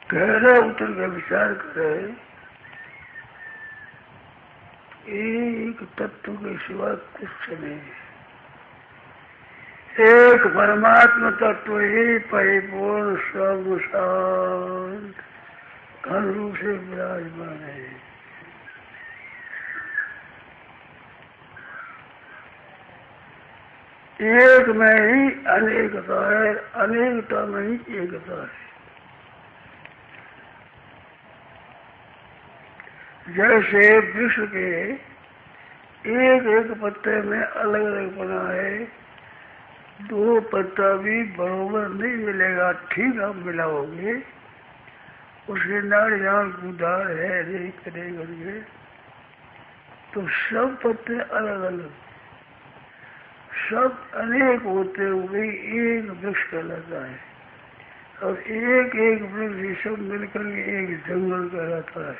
गहरा उतर के विचार करे, एक तत्व के सिवा कुछ नहीं, एक परमात्मा तत्व ही परिपूर्ण सर्वशांत घन रूप से विराजमान है। एक में ही अनेकता है, अनेकता में ही एकता है। जैसे विश्व के एक एक पत्ते में अलग अलग बना है, दो पत्ता भी बरोबर नहीं मिलेगा, ठीक आप मिलाओगे, उसके नाड़ियाँ गुदार है नहीं करेंगे, तो सब पत्ते अलग अलग, सब अनेक होते हुए एक वृक्ष कहलाता है। और एक एक वृक्ष सब मिलकर एक जंगल कहलाता है।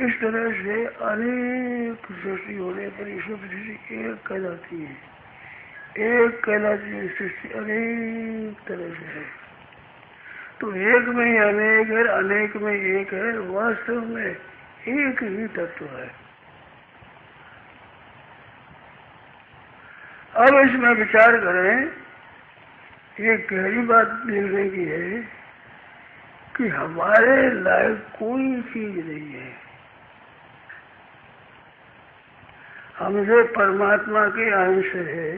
इस तरह से अनेक सृष्टि होने पर ईश्वर सृष्टि एक कहलाती है। एक कहलाती है सृष्टि अनेक तरह से है। तो एक में ही अनेक है, अनेक में एक है, वास्तव में एक ही तत्व है। अब इसमें विचार करें, ये गहरी बात देखने की है कि हमारे लायक कोई चीज नहीं है। हमसे परमात्मा के अंश है,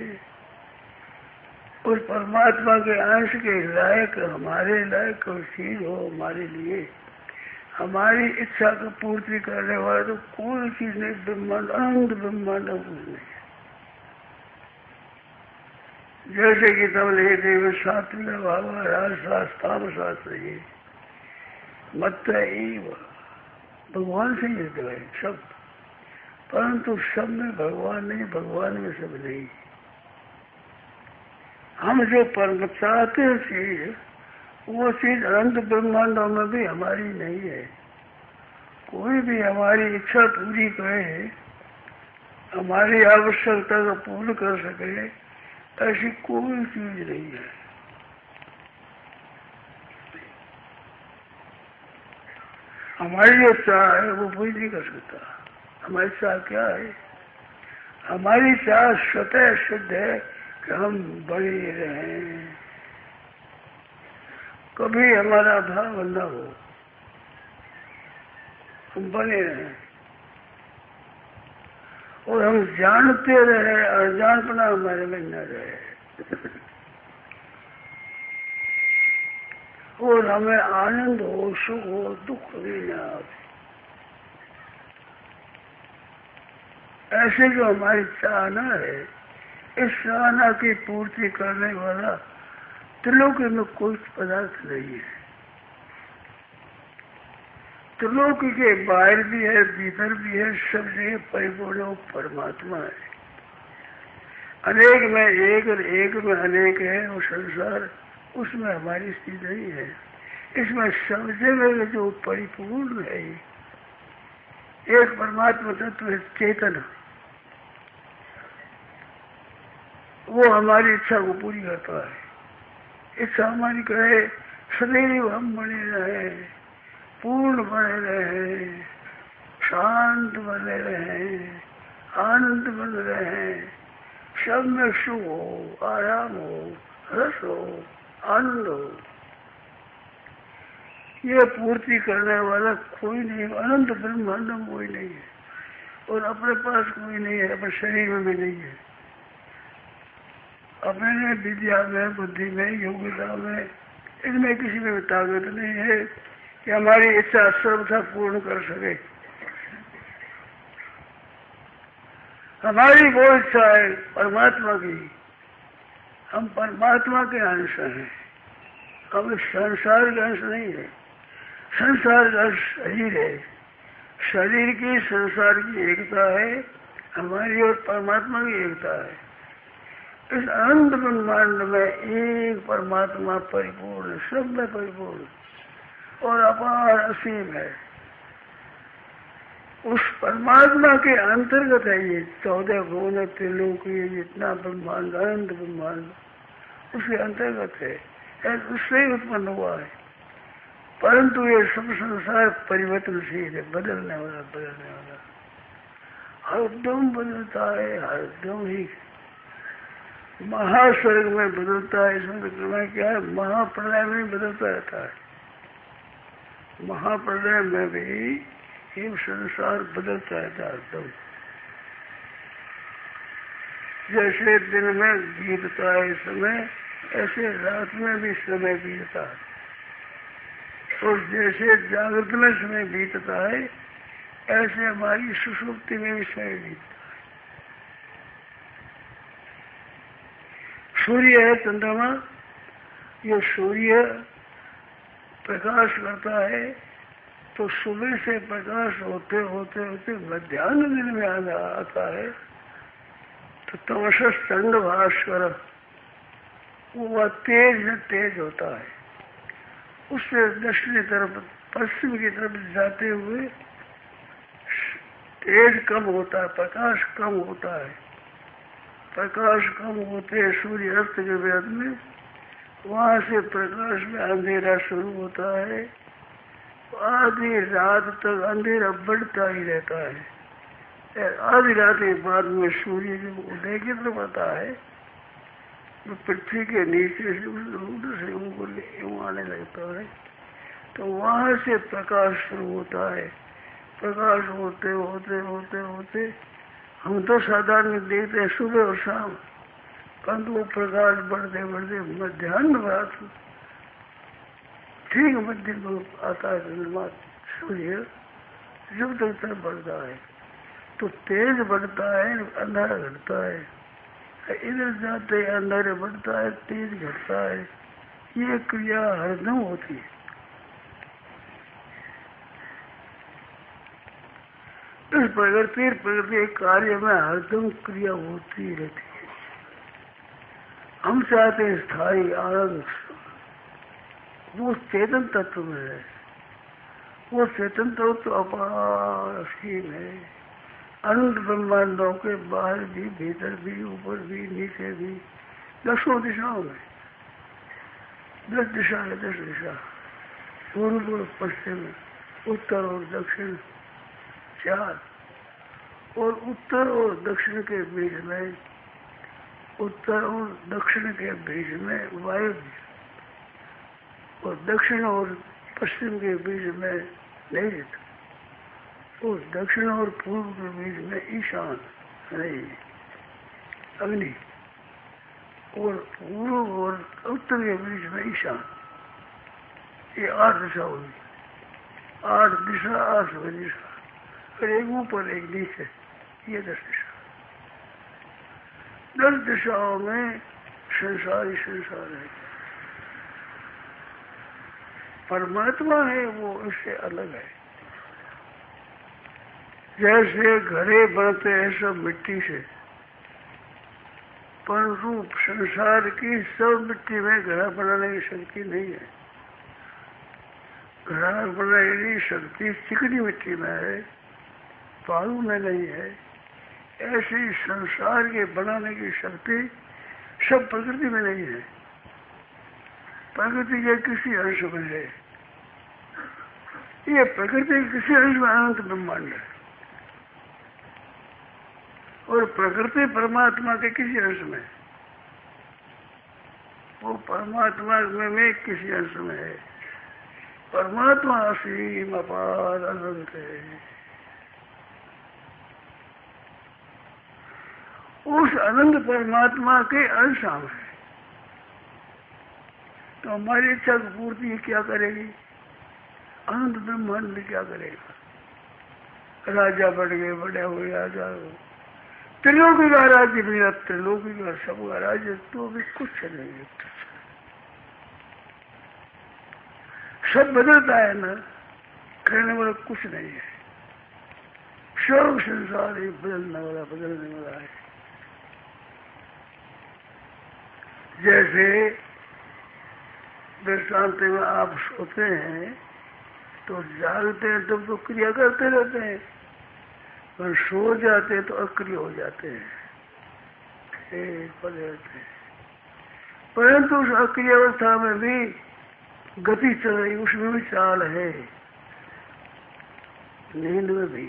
उस परमात्मा के अंश के लायक, हमारे लायक कोई चीज हो हमारे लिए, हमारी इच्छा को पूर्ति करने वाला तो कोई चीज नहीं, ब्रह्मांड अनंत ब्रह्मांड कुछ नहीं। जैसे कि तब लेते शास्त्र बाबा राजशास्त्र शास्त्र ये मत भगवान से जुड़ते हैं सब, परंतु सब में भगवान नहीं, भगवान में सब नहीं। हम जो परम चाहते हैं चीज, वो चीज अनंत ब्रह्मांडों में भी हमारी नहीं है। कोई भी हमारी इच्छा पूरी करे, हमारी आवश्यकता को पूर्ण कर सके, ऐसी कोई चीज नहीं है। हमारी जो चाह है वो पूरी नहीं कर सकता। हमारी चाह क्या है? हमारी चाह स्वतः सिद्ध है कि हम बने रहें, कभी हमारा भाव न हो, हम बने रहें और हम जानते रहे, अनजानपना हमारे में न रहे, और हमें आनंद हो, सुख हो, दुख भी न आवे। ऐसे जो हमारी चाहना है, इस चाहना की पूर्ति करने वाला त्रिलोकी में कोई पदार्थ नहीं है। त्रिलोकी के बाहर भी है, भीतर भी है, सब जगह परिपूर्ण परमात्मा है। अनेक में एक और एक में अनेक है वो संसार, उसमें हमारी स्थिति नहीं है। इसमें सब जगह जो परिपूर्ण है, एक परमात्मा तत्व है चेतन, वो हमारी इच्छा को पूरी करता है। इच्छा हमारी कहे सदैव हम बने रहे, पूर्ण बने रहे, शांत बने रहे, आनंद बन रहे, सब में सुख हो, आराम हो, रस हो, आनंद हो। ये पूर्ति करने वाला कोई नहीं, अनंत ब्रह्मांड में कोई नहीं है, और अपने पास कोई नहीं है, अपने शरीर में भी नहीं है। अपने विद्या में, बुद्धि में, योग्यता में, इनमें किसी में ताकत नहीं है कि हमारी इच्छा सर्वथा पूर्ण कर सके। हमारी वो इच्छा है परमात्मा की, हम परमात्मा के अंश हैं, हम संसार के अंश नहीं है। संसार का शरीर है, शरीर की संसार की एकता है, हमारी और परमात्मा की एकता है। इस अनंत ब्रह्मांड में एक परमात्मा परिपूर्ण, सब में परिपूर्ण और अपार असीम है। उस परमात्मा के अंतर्गत है ये 14 भुवन त्रिलोक, ये जितना ब्रह्मांड, अनंत ब्रह्मांड उसके अंतर्गत है, उससे ही उत्पन्न हुआ है। परंतु ये सब संसार परिवर्तनशील है, बदलने वाला हरदम बदलता है, हरदम ही महास्वर्ग में बदलता है। इसमें क्या है, महाप्रलय में बदलता रहता है। महाप्रलय में भी ये संसार बदलता रहता है हरदम। जैसे दिन में बीतता है समय, ऐसे रात में भी समय बीतता है। और जैसे जागृत में समय बीतता है, ऐसे हमारी सुषुप्ति में भी समय बीतता है। सूर्य है, चंद्रमा, ये सूर्य प्रकाश करता है तो सुबह से प्रकाश होते होते होते मध्याह्न दिन में आता है तो तमसस चंड भास्कर वो तेज होता है। उससे दक्षिणी तरफ पश्चिम की तरफ जाते हुए तेज कम होता है, प्रकाश कम होता है। प्रकाश कम होते सूर्य अस्त के बाद में वहां से प्रकाश में अंधेरा शुरू होता है। आधी रात तक अंधेरा बढ़ता ही रहता है। आधी रात के बाद में सूर्य जब उदय की तरफ आता है तो पृथ्वी के नीचे से उधर से ऊपर आने लगता है तो वहां से प्रकाश शुरू होता है। प्रकाश होते होते होते होते हम तो साधारण देखते हैं सुबह और शाम, परंतु वो प्रकाश बढ़ते बढ़ते मध्याह्न रात ठीक मध्य में आता है चंद्रमा सूर्य जब तक बढ़ता है तो तेज बढ़ता है, अंधारा घटता है। इधर जाते अंधारे बढ़ता है, तेज घटता है। ये क्रिया हरदम होती है। इस प्रकृति कार्य में हरदम क्रिया होती रहती है। हम चाहते हैं स्थायी आनंद, वो चेतन तत्व में है। वो चेतन तत्व तो अपार असीम है। अनंत ब्रह्मांडों के बाहर भी, भीतर भी, ऊपर भी, नीचे भी, 10 दिशाओं में 10 दिशा है, 10 दिशा, पूर्व और पश्चिम, उत्तर और दक्षिण 4, और उत्तर और दक्षिण के बीच में, उत्तर और दक्षिण के बीच में वायव्य, और दक्षिण और पश्चिम के बीच में नैऋत्य, और दक्षिण और पूर्व के बीच में ईशान नहीं अग्नि, और पूर्व और उत्तर के बीच में ईशान। ये 8 दिशा होगी। 8 दिशा, 8 दिशा, फिर एक ऊपर एक नीचे, ये 10 दिशा। 10 दिशाओं में संसार ही संसार है। परमात्मा है वो इससे अलग है। जैसे घरे बनते हैं सब मिट्टी से, परंतु संसार की सब मिट्टी में घर बनाने की शक्ति नहीं है। घर बनाने की शक्ति चिकनी मिट्टी में है, बालू में नहीं है। ऐसी संसार के बनाने की शक्ति सब प्रकृति में नहीं है। प्रकृति के किसी अंश में है। ये प्रकृति के किसी अंश में अनंत ब्रह्मांड है, और प्रकृति परमात्मा के किसी अंश में, वो परमात्मा में किसी अंश में है। परमात्मा असीम अपार अनंत है। उस अनंत परमात्मा के अंश हम है, तो हमारी इच्छा की पूर्ति क्या करेगी? अनंत ब्रह्मांड क्या करेगा? राजा बढ़ गए, बड़े हुए राजा, त्रिलोकी का राज्य भी, त्रिलोकी का सबका राज्य तो भी कुछ नहीं है। सब बदलता है ना, कहने वाला कुछ नहीं है। सब संसार ही बदलने वाला है। जैसे दृष्टांत में आप सोते हैं तो जागते हैं तब तो क्रिया करते रहते हैं, पर सो जाते तो अक्रिय हो जाते हैं, पड़े रहते हैं। परंतु उस अक्रिय अवस्था में भी गति चल रही, उसमें भी चाल है। नींद में भी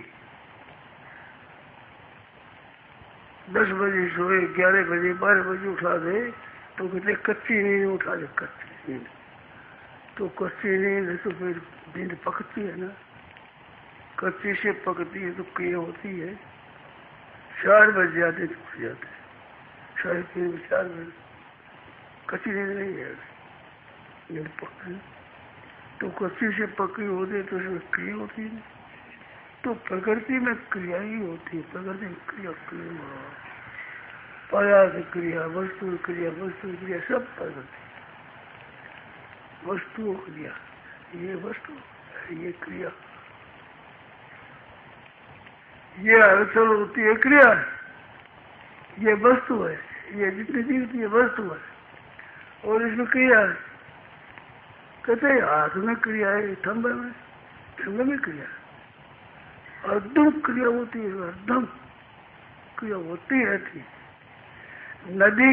10 बजे सोए, 11 बजे 12 बजे उठा दे तो कहते कच्ची नींद उठा दे, कच्ची नींद। तो कच्ची नींद है तो फिर नींद पकती है ना, कच्ची से पकती है तो क्रिया होती है। 4 बज जाते तो उठ जाते, 3:30 4 बजे, कच्ची नींद नहीं है, नींद पकती। तो कच्ची से पक्की होती तो उसमें क्रिया होती है। तो प्रकृति में क्रिया ही होती है, प्रकृति में क्रिया, पदार्थ क्रिया, वस्तु क्रिया, वस्तु क्रिया, सब प्रकृति। वस्तु क्रिया, ये वस्तु, ये क्रिया, ये हलचल होती है क्रिया, ये वस्तु है, ये जितनी जीवती है वस्तु है, और इसमें क्रिया है। कहते हैं हाथ में क्रिया है, थंबे में क्रिया है, हरदम क्रिया होती है, हरदम क्रिया होती रहती है। नदी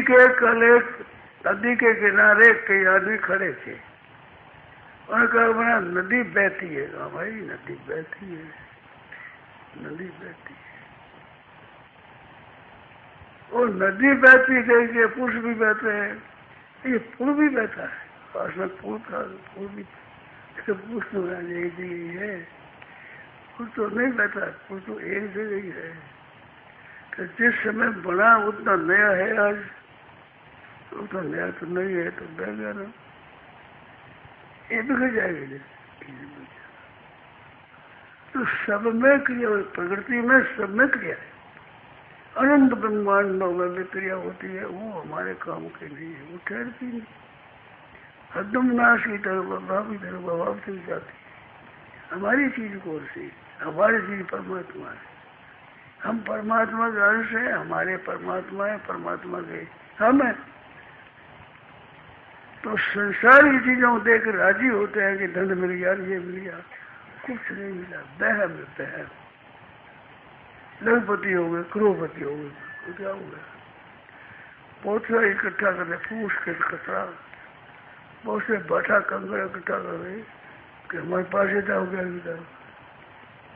के किनारे कई आदमी खड़े थे, उन्होंने कहा बना नदी बहती है। कहा भाई नदी बहती है, नदी बहती है, और नदी बहती है, पुरुष भी बहते हैं, ये पुल भी बहता है, पास में पुल था, पुल भी पुरुष तो एक जगह है, पुल तो नहीं बहता, पुल तो एक जगह ही है। तो जिस समय बना उतना नया है आज, उतना नया तो नहीं है, तो बह गया ना, ये बिगड़ जाएगा। तो सब में क्रिया, प्रकृति में सब में क्रिया है, अनंत ब्रह्मांडों में भी क्रिया होती है, वो हमारे काम के नहीं है, वो ठहरती नहीं, हरदम नाश की तरफ अभाव से जाती है। हमारी चीज कौन सी, हमारी चीज परमात्मा है, हम परमात्मा का अंश है, हमारे परमात्मा है, परमात्मा के हम है। तो संसारी चीजों को देख राजी होते हैं कि धन मिल गया, ये मिल गया, कुछ नहीं मिला, बहम है बहम। लखपति हो गए, करोड़पति हो गए, तो क्या हो गया, पोछा इकट्ठा करते, पूछ के कचरा, बहुत से बाठा कंकर इकट्ठा कर रहे कि हमारे पास इतना हो गया,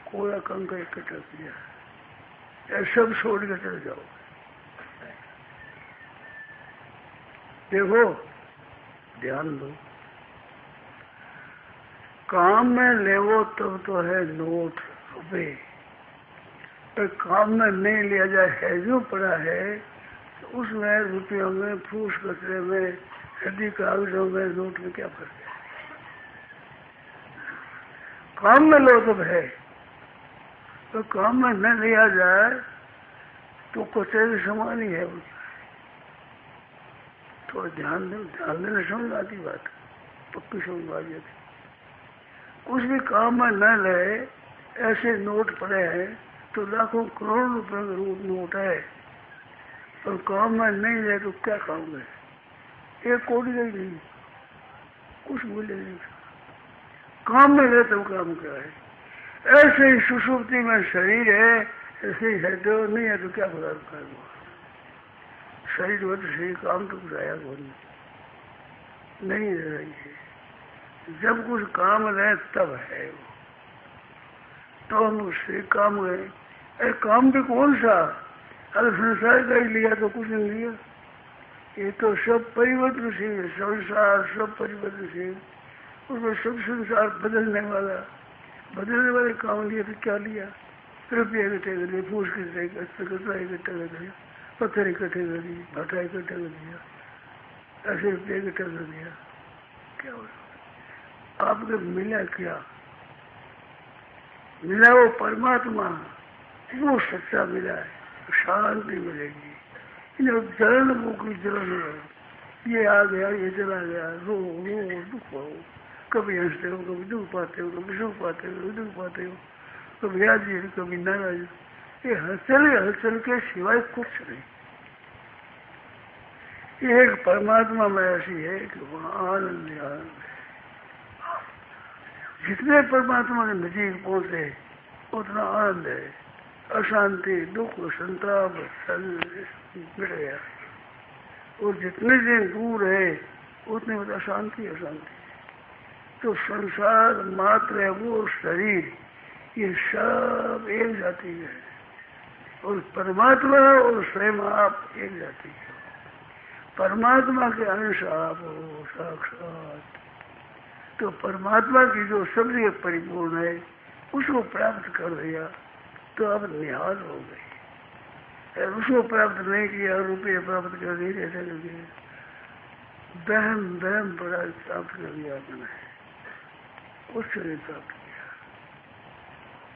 कोड़ा कंकर इकट्ठा किया, ये सब छोड़ के चले जाओ। देखो ध्यान दो, काम में लेवो तब तो है नोट रुपए, पर काम में नहीं लिया जाए, है जो पड़ा है तो उसमें रुपयों में, फूस कचरे में, सदी कागजों में, नोट में क्या फर्क है। काम में लो तब है, तो काम में न लिया जाए तो कचरे समान ही है। तो ध्यान देना समझ आती बात, पक्की समझ आ जाती। कुछ भी काम में न ले, ऐसे नोट पड़े हैं तो लाखों करोड़ रुपए का नोट है, और काम में नहीं ले तो क्या काम है, एक कोड़ी का ही नहीं, कुछ मूल्य नहीं। काम में ले तो काम क्या है। ऐसे ही सुषुप्ति में शरीर है, ऐसे ही है तो नहीं है तो क्या पता कर, शरीर हो तो शरीर काम तो कराया कौन नहीं रह रही है। जब कुछ काम रहे तब है वो, तो हम उससे काम गए। अरे काम भी कौन सा, अगर संसार का ही लिया तो कुछ नहीं लिया, ये तो सब परिवर्तनशील है, संसार सब परिवर्तनशील, उसमें सब संसार बदलने वाले काम लिए तो क्या लिया, रुपये इकट्ठे कर लिए, फूस कचरा इकट्ठा कर दिया, पत्थर इकट्ठे कर दिए, भाटा इकट्ठा कर दिया, ऐसे रुपये इकट्ठा कर दिया, क्या हो आपको मिला, क्या मिला, वो परमात्मा, वो सच्चा मिला है, शांति मिलेगी। जलन भूख जलन है, ये आ गया, ये चला गया, रो दुख हो, कभी हंसते हो, कभी दुख पाते हो, कभी सुख पाते हो, दुख पाते हो, कभी राजी हो, कभी नाराज हो। ये हलचल के सिवाय कुछ नहीं। ये एक परमात्मा में ऐसी है कि वहाँ आनंद है। जितने परमात्मा के नजीक पहुंचे उतना आनंद है, अशांति, दुख, संताप मिट गया। और जितने दिन दूर है उतने में अशांति। तो संसार मात्र है, वो शरीर, ये सब एक जाति है। और परमात्मा और स्वयं आप एक जाति के हो। परमात्मा के अंश आप हो साक्षात। तो परमात्मा की जो सबसे परिपूर्ण है उसको प्राप्त कर दिया तो अब निहाल हो गई। उसको प्राप्त नहीं किया, रुपये प्राप्त कर दिए, ऐसे करके बहम प्राप्त कर दिया आपने, कुछ नहीं प्राप्त किया।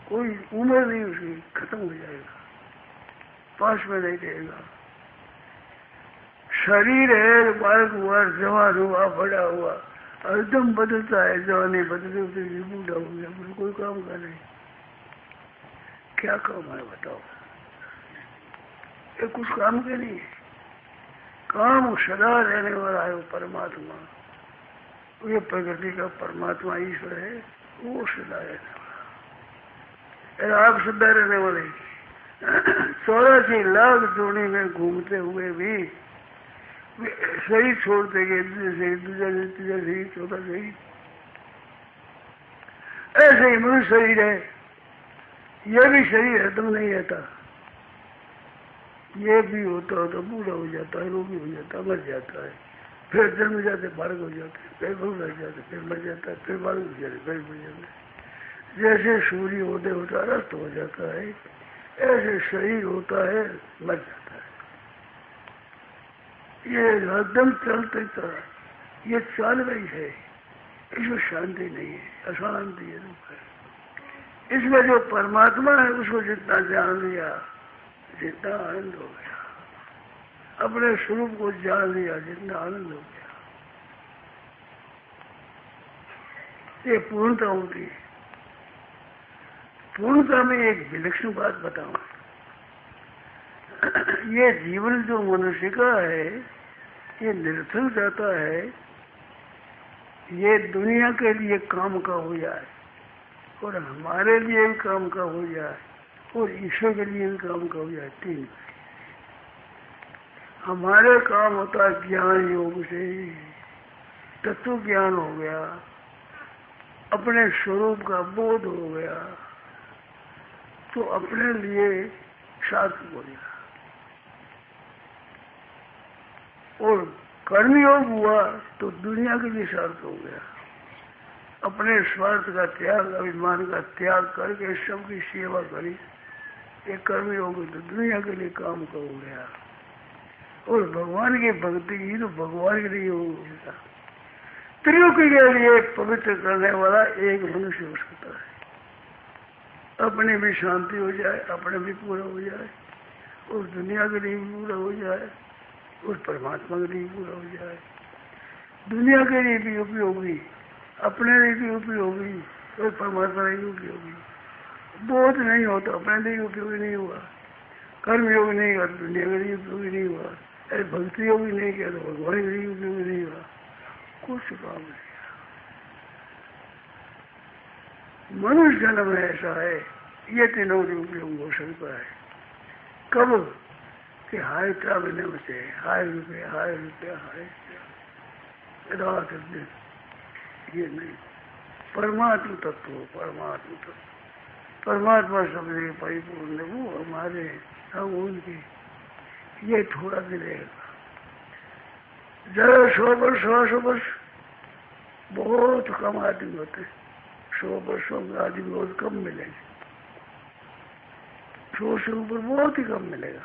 कोई उम्र नहीं उसकी, खत्म हो जाएगा, पास में नहीं रहेगा। शरीर है, बालक हुआ, जवान हुआ, बड़ा हुआ, एकदम बदलता है। जवानी बदलते बूढ़ा हो गया, कोई काम का नहीं। क्या काम है बताओ? ये कुछ काम के नहीं है। काम सदा रहने वाला है वो परमात्मा। ये प्रकृति का परमात्मा ईश्वर है, वो सदा रहने वाला। आप सदा रहने वाले 84 लाख जोड़ी में घूमते हुए भी शरीर छोड़ते गए, दूसरा तीसरा शरीर, चौथा शरीर। ऐसे ही मनुष्य शरीर है, ये भी शरीर हरदम नहीं रहता। ये भी होता होता बूढ़ा हो जाता है, रोगी हो जाता है, मर जाता है, फिर जन्म जाते बालक हो जाते हैं, फिर बहुत रह जाते, फिर मर जाता है, फिर बालक हो जाते, फिर मर जाते हैं। जैसे सूर्य होते होता अस्त हो जाता है, ऐसे शरीर होता है, मर जाता है। ये हरदम चलते चला, ये चाल रही है, इसमें शांति नहीं है, अशांति है, दुख है। इसमें जो परमात्मा है उसको जितना जान लिया, जितना आनंद हो गया, अपने स्वरूप को जान लिया, जितना आनंद हो गया, ये पूर्णता होती है। पूर्णता में एक विलक्षण बात बताऊं, ये जीवन जो मनुष्य का है ये निरर्थक जाता है। ये दुनिया के लिए काम का हो जाए और हमारे लिए भी काम का हो जाए और ईश्वर के लिए भी काम का हो जाए। 3 हमारे काम होता है ज्ञान योग से, तत्व ज्ञान हो गया, अपने स्वरूप का बोध हो गया, तो अपने लिए सार्थक हो गया। और कर्मयोग हुआ तो दुनिया के लिए सार्थक हो गया। अपने स्वार्थ का त्याग, अभिमान का त्याग करके सबकी सेवा करी, ये कर्मयोग तो दुनिया के लिए काम का हो गया। और भगवान की भक्ति की तो भगवान के लिए हो गया। त्रिलोकी के लिए पवित्र करने वाला एक मनुष्य हो सकता है। अपने भी शांति हो जाए, अपने भी पूरा हो जाए, और दुनिया के लिए भी पूरा हो जाए, और परमात्मा के लिए पूरा हो जाए। दुनिया के लिए भी उपयोगी, अपने लिए भी उपयोगी, और परमात्मा के लिए उपयोगी। बहुत नहीं होता, अपने लिए उपयोगी नहीं हुआ, कर्म योग नहीं हुआ, दुनिया के लिए उपयोगी नहीं हुआ, अरे भक्ति योग नहीं किया तो भगवान के लिए उपयोगी नहीं हुआ, कुछ काम नहीं। मनुष्य जन्म ऐसा है, ये तीनों के उपयोग हो सकता है। कब कि हाय ट्रावल से हाय रुपये हाय रुपया हाय रात दिन, ये नहीं। परमात्मा तत्व, परमात्मा तत्व, परमात्मा सबसे परिपूर्ण है, वो हमारे हम उनकी। ये थोड़ा मिलेगा, जरा 100 वर्ष 100 वर्ष बहुत कम आदमी होते, 100 वर्षों में आदमी बहुत कम मिलेंगे, 100 से ऊपर बहुत ही कम मिलेगा।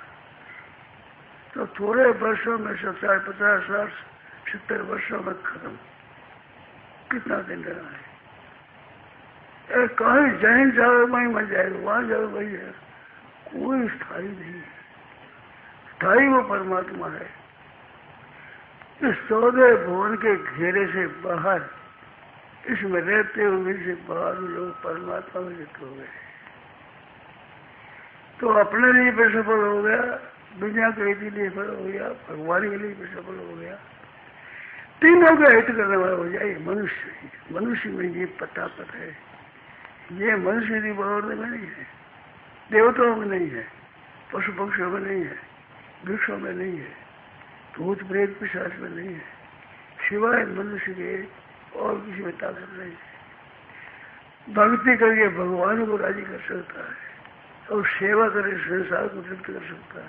तो थोड़े वर्षों में 70 50 60 70 वर्षों में खत्म। कितना दिन रहा है? कहीं जैन जाओ वहीं मर जाएगा, वहां जाओ वही है, कोई स्थायी नहीं है। स्थायी वो परमात्मा है। इस 14 भुवन के घेरे से बाहर, इसमें रहते हुए से बाहर लोग परमात्मा में लिप्त हो गए, तो अपने लिए भी सफल हो गया, दुनिया के लिए सफल हो गया, भगवान के लिए भी सफल हो गया, तीनों का हित करने वाला हो जाए। मनुष्य, मनुष्य में ये पतापत है, ये मनुष्य की बावरने में नहीं है, देवताओं में नहीं है, पशु पक्षियों में नहीं है, वृक्षों में नहीं है, भूत प्रेत पिशाच में नहीं है, सिवाय मनुष्य के और किसी में ताकत नहीं है। भक्ति करके भगवान को राजी कर सकता है, और सेवा करके संसार को तृप्त कर सकता है,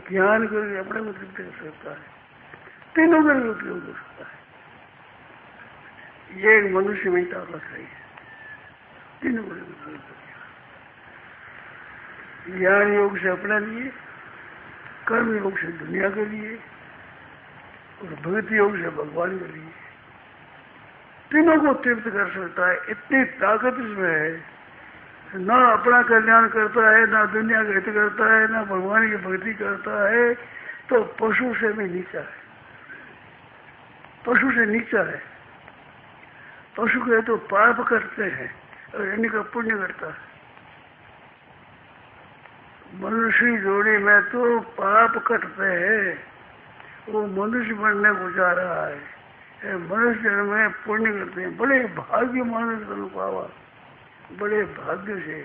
ज्ञान करके अपने को तृप्त कर सकता है, तीनों का उपयोग कर सकता है। ये एक मनुष्य में ताकत है, तीनों का उपयोग कर। ज्ञान योग से अपने लिए, कर्म योग से दुनिया के लिए, और भक्ति योग से भगवान के लिए, तीनों को तृप्त कर सकता है। इतनी ताकत इसमें है। ना अपना कल्याण करता है, ना दुनिया का हित करता है, ना भगवान की भक्ति करता है, तो पशु से भी नीचा है, पशु से नीचा है। पशु के तो पाप करते हैं और इनका पुण्य करता है। मनुष्य जोड़ी में तो पाप करते हैं, वो मनुष्य बनने को जा रहा है, मनुष्य जन्म में पुण्य करते हैं। बड़े भाग्य मानस बन पावा, बड़े भाग्य से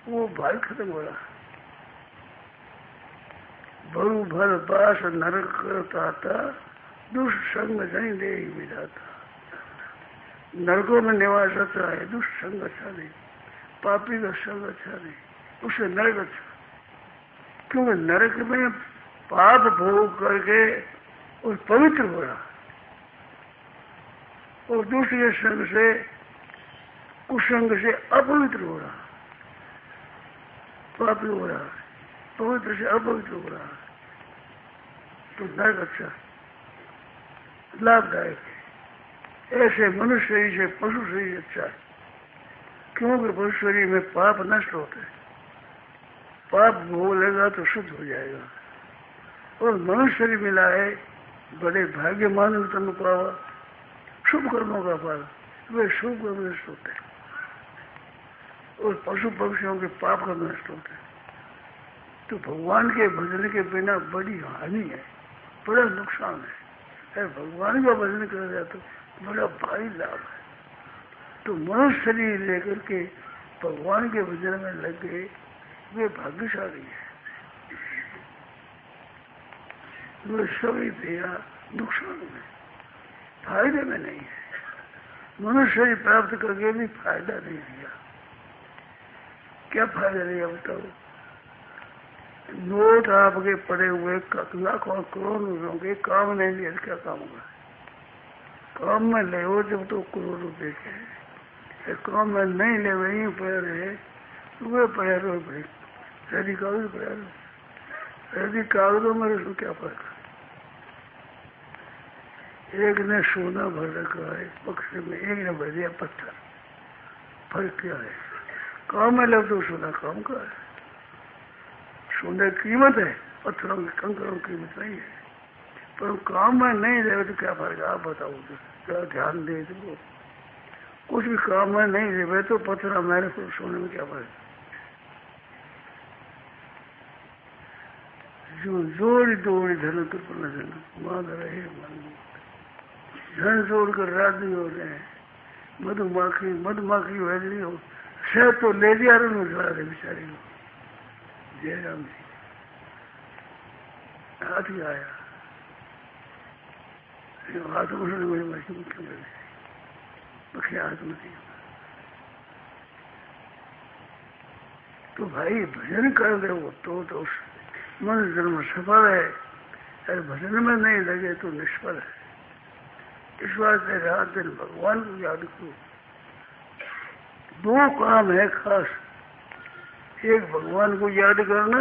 वो भाग्य खत्म हो रहा। बहु भल बास नरक करता था, दुष्ट संग नहीं दे विधाता। नरकों में निवास अच्छा है, दुष्ट संग अच्छा नहीं, पापी का संग अच्छा नहीं, उससे नरक अच्छा। क्योंकि नरक में पाप भोग करके और पवित्र हो रहा, और दूसरे संग से, कुसंग से अपवित्र हो रहा, पापी हो रहा, पवित्र से अपवित्र हो रहा। तो नरक अच्छा, लाभदायक है। ऐसे मनुष्य शरीर से पशु शरीर अच्छा है, क्योंकि पशु शरीर में पाप नष्ट होते हैं, पाप भोगेगा तो शुद्ध हो जाएगा। और मनुष्य शरीर मिला है, बड़े भाग्यमान तुम पावा, शुभ कर्मों का फल, वे शुभ कर्म नष्ट होते हैं, और पशु पक्षियों के पाप कर्म नष्ट होते हैं। तो भगवान के भजन के बिना बड़ी हानि है, बड़ा नुकसान है। भगवान का भजन कर दिया तो बड़ा भारी लाभ है। तो मनुष्य शरीर लेकर के भगवान के भजन में लग गए, वे भाग्यशाली है। वे सभी तेरा नुकसान में, फायदे में नहीं है। मनुष्य शरीर प्राप्त करके भी फायदा नहीं दिया। क्या फायदा दिया बताओ? नोट आपके पड़े हुए लाखों करोड़ रुपयों के, काम नहीं लिया क्या काम होगा? काम में ले हो जब तो करोड़ रुपए के, काम में नहीं ले वही पड़े रहे, वे पड़े रहे भाई, यदि कागज पड़े रहे, यदि कागजों में उसमें क्या फर्क? एक ने सोना भर रखा है पक्ष में, एक ने भर दिया पत्थर, फर्क क्या है? काम में ले तो सोना काम का है, सोने की कीमत है, पत्थरों की कंकरों की कीमत नहीं है। पर काम में नहीं रहे तो क्या फर्क है? आप बताओ तो, क्या ध्यान दे दो। कुछ भी काम में नहीं रहे तो पत्थर मेरे को सोने में क्या फर्क? जो जोड़ी दौड़ी धन कृपण धन मांग रहे मन, धन जोड़ कर राजी हो रहे हैं। मधुमाखी मधुमाखी वैसी हो, शहद तो ले लिया रहे बेचारे को। जयराम जी हाथी आया, हाथ में मेरे मछली मुख्य में मुख्य हाथ में थी। तो भाई भजन कर रहे हो तो मन जन्म सफल है, अगर भजन में नहीं लगे तो निष्फल है। इस वास्ते रात दिन भगवान को याद करो। दो काम है खास, एक भगवान को याद करना,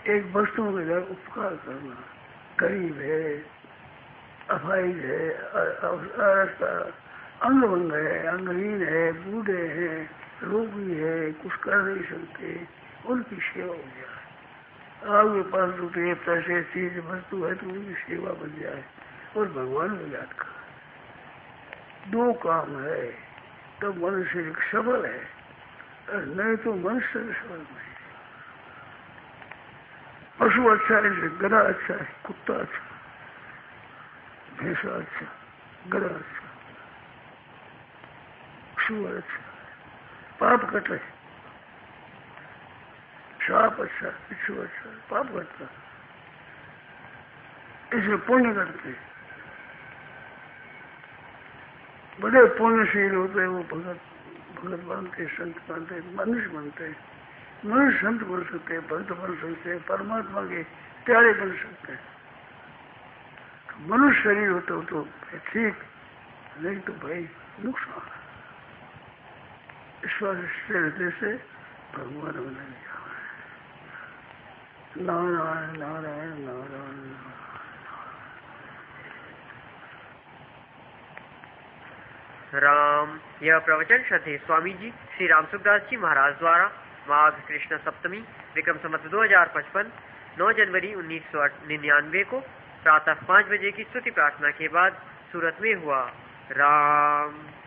एक वस्तुओं के लिए उपकार करना। गरीब है, अफाइज है, अंगभंग है, अंगहीन है, बूढ़े हैं, रोगी है, कुछ कर नहीं सकते, उनकी सेवा हो जाए। आपके पास रुपये पैसे चीज वस्तु है तो उनकी सेवा बन जाए और भगवान को याद कर। दो काम है तो मनुष्य सफल है, और नहीं तो मनुष्य सफल नहीं। पशु अच्छा है, गधा अच्छा है, कुत्ता अच्छा, भैंसा अच्छा, गधा अच्छा, सुअर अच्छा, पाप कटे, सांप अच्छा, बिच्छू अच्छा, पाप करता, इसे पुण्य करते। बड़े पुण्यशील होते हैं वो भगत बनते, संत बनते, मनुष्य बनते। मनुष्य संत बन सकते हैं, भक्त बन सकते हैं, परमात्मा के प्यारे बन सकते हैं। तो मनुष्य शरीर होता हो तो ठीक, नहीं तो भाई नुकसान। इस हृदय से भगवान बने गया। नारायण नारायण नारायण। राम। यह प्रवचन श्रद्धेय स्वामी जी श्री राम सुखदास जी महाराज द्वारा माघ कृष्ण सप्तमी विक्रम संवत 2055 9 जनवरी 1999 को प्रातः 5 बजे की स्तुति प्रार्थना के बाद सूरत में हुआ। राम।